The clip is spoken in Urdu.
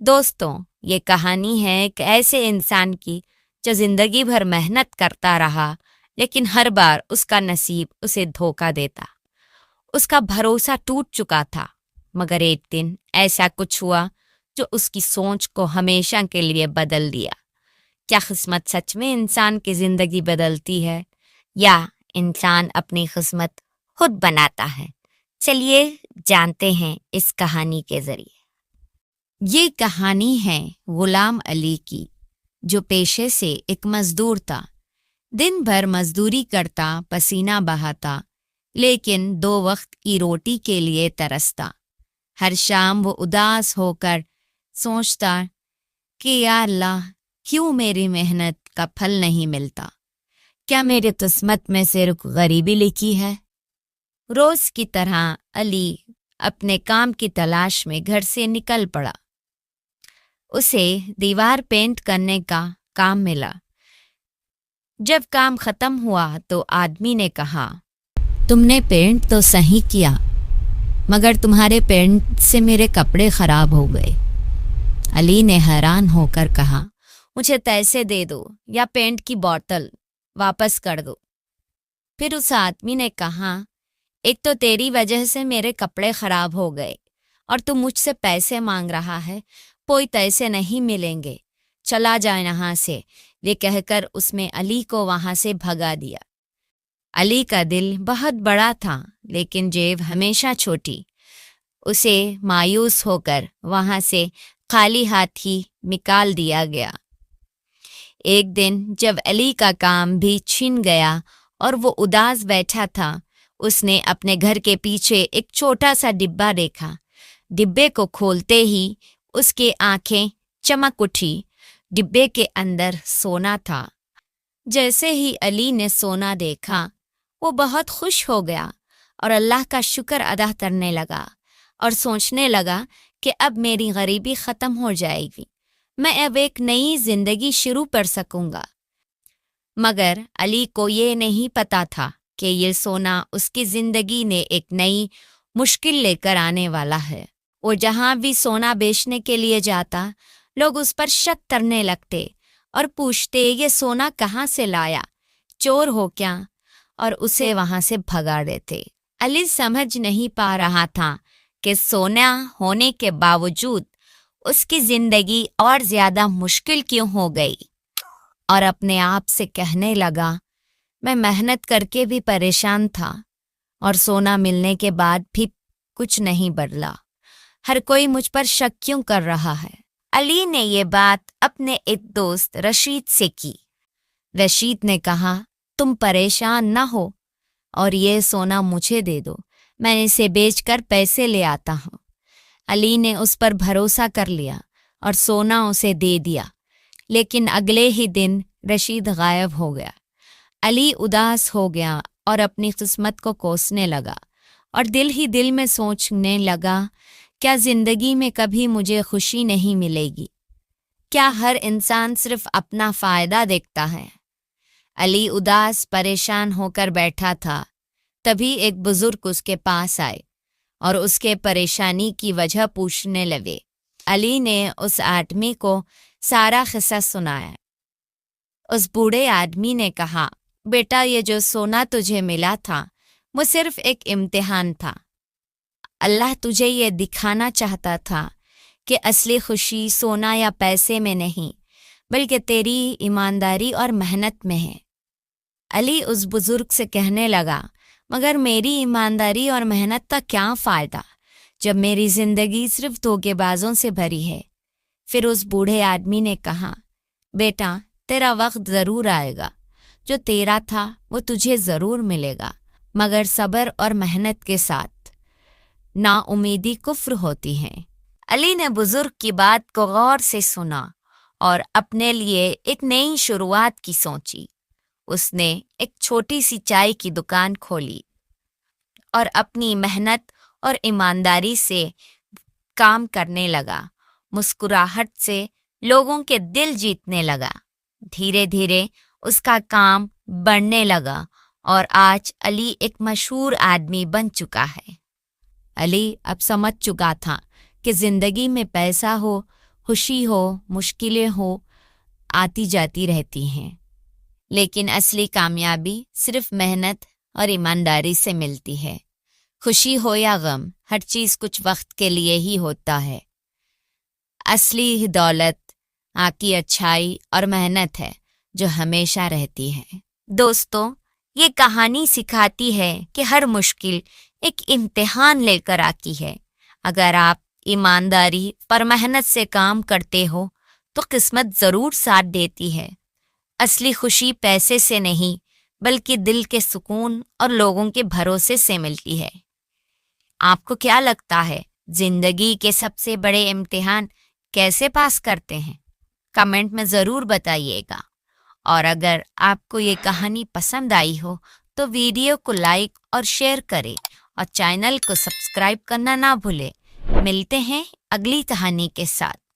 دوستوں، یہ کہانی ہے ایک ایسے انسان کی جو زندگی بھر محنت کرتا رہا لیکن ہر بار اس کا نصیب اسے دھوکہ دیتا۔ اس کا بھروسہ ٹوٹ چکا تھا، مگر ایک دن ایسا کچھ ہوا جو اس کی سوچ کو ہمیشہ کے لیے بدل دیا۔ کیا قسمت سچ میں انسان کی زندگی بدلتی ہے یا انسان اپنی قسمت خود بناتا ہے؟ چلیے جانتے ہیں اس کہانی کے ذریعے۔ یہ کہانی ہے غلام علی کی، جو پیشے سے ایک مزدور تھا۔ دن بھر مزدوری کرتا، پسینہ بہاتا، لیکن 2 وقت کی روٹی کے لیے ترستا۔ ہر شام وہ اداس ہو کر سوچتا کہ یا اللہ، کیوں میری محنت کا پھل نہیں ملتا؟ کیا میری قسمت میں صرف غریبی لکھی ہے؟ روز کی طرح علی اپنے کام کی تلاش میں گھر سے نکل پڑا۔ اسے دیوار پینٹ کرنے کا کام ملا۔ جب کام ختم ہوا تو آدمی نے کہا، تم نے پینٹ تو صحیح کیا، مگر تمہارے پینٹ سے میرے کپڑے خراب ہو گئے۔ علی نے حیران ہو کر کہا، مجھے پیسے دے دو یا پینٹ کی بوتل واپس کر دو۔ پھر اس آدمی نے کہا، ایک تو تیری وجہ سے میرے کپڑے خراب ہو گئے اور تم مجھ سے پیسے مانگ رہا ہے، کوئی پیسے نہیں ملیں گے، چلا جائے یہاں سے۔ یہ کہہ کر اس نے علی کو وہاں سے بھگا دیا۔ علی کا دل بہت بڑا تھا لیکن جیب ہمیشہ چھوٹی۔ اسے مایوس ہو کر وہاں سے خالی ہاتھ ہی نکال دیا گیا۔ ایک دن جب علی کا کام بھی چھن گیا اور وہ اداس بیٹھا تھا، اس نے اپنے گھر کے پیچھے ایک چھوٹا سا ڈبہ دیکھا۔ ڈبے کو کھولتے ہی اس کی آنکھیں چمک اٹھی۔ ڈبے کے اندر سونا تھا۔ جیسے ہی علی نے سونا دیکھا، وہ بہت خوش ہو گیا اور اللہ کا شکر ادا کرنے لگا اور سوچنے لگا کہ اب میری غریبی ختم ہو جائے گی، میں اب ایک نئی زندگی شروع کر سکوں گا۔ مگر علی کو یہ نہیں پتا تھا کہ یہ سونا اس کی زندگی میں ایک نئی مشکل لے کر آنے والا ہے۔ وہ جہاں بھی سونا بیچنے کے لیے جاتا، لوگ اس پر شک کرنے لگتے اور پوچھتے، یہ سونا کہاں سے لایا؟ چور ہو کیا؟ اور اسے وہاں سے بھگا دیتے۔ علی سمجھ نہیں پا رہا تھا کہ سونا ہونے کے باوجود اس کی زندگی اور زیادہ مشکل کیوں ہو گئی، اور اپنے آپ سے کہنے لگا، میں محنت کر کے بھی پریشان تھا اور سونا ملنے کے بعد بھی کچھ نہیں بدلا۔ ہر کوئی مجھ پر شک کیوں کر رہا ہے؟ علی نے یہ بات اپنے ایک دوست رشید سے کی۔ رشید نے کہا، تم پریشان نہ ہو اور یہ سونا مجھے دے دو، میں اسے بیچ کر پیسے لے آتا ہوں۔ علی نے اس پر بھروسہ کر لیا اور سونا اسے دے دیا، لیکن اگلے ہی دن رشید غائب ہو گیا۔ علی اداس ہو گیا اور اپنی قسمت کو کوسنے لگا اور دل ہی دل میں سوچنے لگا، کیا زندگی میں کبھی مجھے خوشی نہیں ملے گی؟ کیا ہر انسان صرف اپنا فائدہ دیکھتا ہے؟ علی اداس پریشان ہو کر بیٹھا تھا، تبھی ایک بزرگ اس کے پاس آئے اور اس کے پریشانی کی وجہ پوچھنے لگے۔ علی نے اس آدمی کو سارا قصہ سنایا۔ اس بوڑھے آدمی نے کہا، بیٹا، یہ جو سونا تجھے ملا تھا وہ صرف ایک امتحان تھا۔ اللہ تجھے یہ دکھانا چاہتا تھا کہ اصلی خوشی سونا یا پیسے میں نہیں، بلکہ تیری ایمانداری اور محنت میں ہے۔ علی اس بزرگ سے کہنے لگا، مگر میری ایمانداری اور محنت کا کیا فائدہ جب میری زندگی صرف دھوکے بازوں سے بھری ہے؟ پھر اس بوڑھے آدمی نے کہا، بیٹا، تیرا وقت ضرور آئے گا، جو تیرا تھا وہ تجھے ضرور ملے گا، مگر صبر اور محنت کے ساتھ۔ نا امیدی کفر ہوتی ہے۔ علی نے بزرگ کی بات کو غور سے سنا اور اپنے لیے ایک نئی شروعات کی سوچی۔ اس نے ایک چھوٹی سی چائے کی دکان کھولی اور اپنی محنت اور ایمانداری سے کام کرنے لگا۔ مسکراہٹ سے لوگوں کے دل جیتنے لگا۔ دھیرے دھیرے اس کا کام بڑھنے لگا اور آج علی ایک مشہور آدمی بن چکا ہے۔ علی اب سمجھ چکا تھا کہ زندگی میں پیسہ ہو خوشی ہو مشکلیں ہو آتی جاتی رہتی ہیں، لیکن اصلی کامیابی صرف محنت اور ایمانداری سے ملتی ہے۔ خوشی ہو یا غم، ہر چیز کچھ وقت کے لیے ہی ہوتا ہے۔ اصلی دولت آپ کی اچھائی اور محنت ہے جو ہمیشہ رہتی ہے۔ دوستو، یہ کہانی سکھاتی ہے کہ ہر مشکل ایک امتحان لے کر آتی ہے۔ اگر آپ ایمانداری پر محنت سے کام کرتے ہو تو قسمت ضرور ساتھ دیتی ہے۔ اصلی خوشی پیسے سے نہیں بلکہ دل کے سکون اور لوگوں کے بھروسے سے ملتی ہے۔ آپ کو کیا لگتا ہے زندگی کے سب سے بڑے امتحان کیسے پاس کرتے ہیں؟ کمنٹ میں ضرور بتائیے گا۔ اور اگر آپ کو یہ کہانی پسند آئی ہو تو ویڈیو کو لائک اور شیئر کریں اور چینل کو سبسکرائب کرنا نہ بھولیں۔ ملتے ہیں اگلی کہانی کے ساتھ۔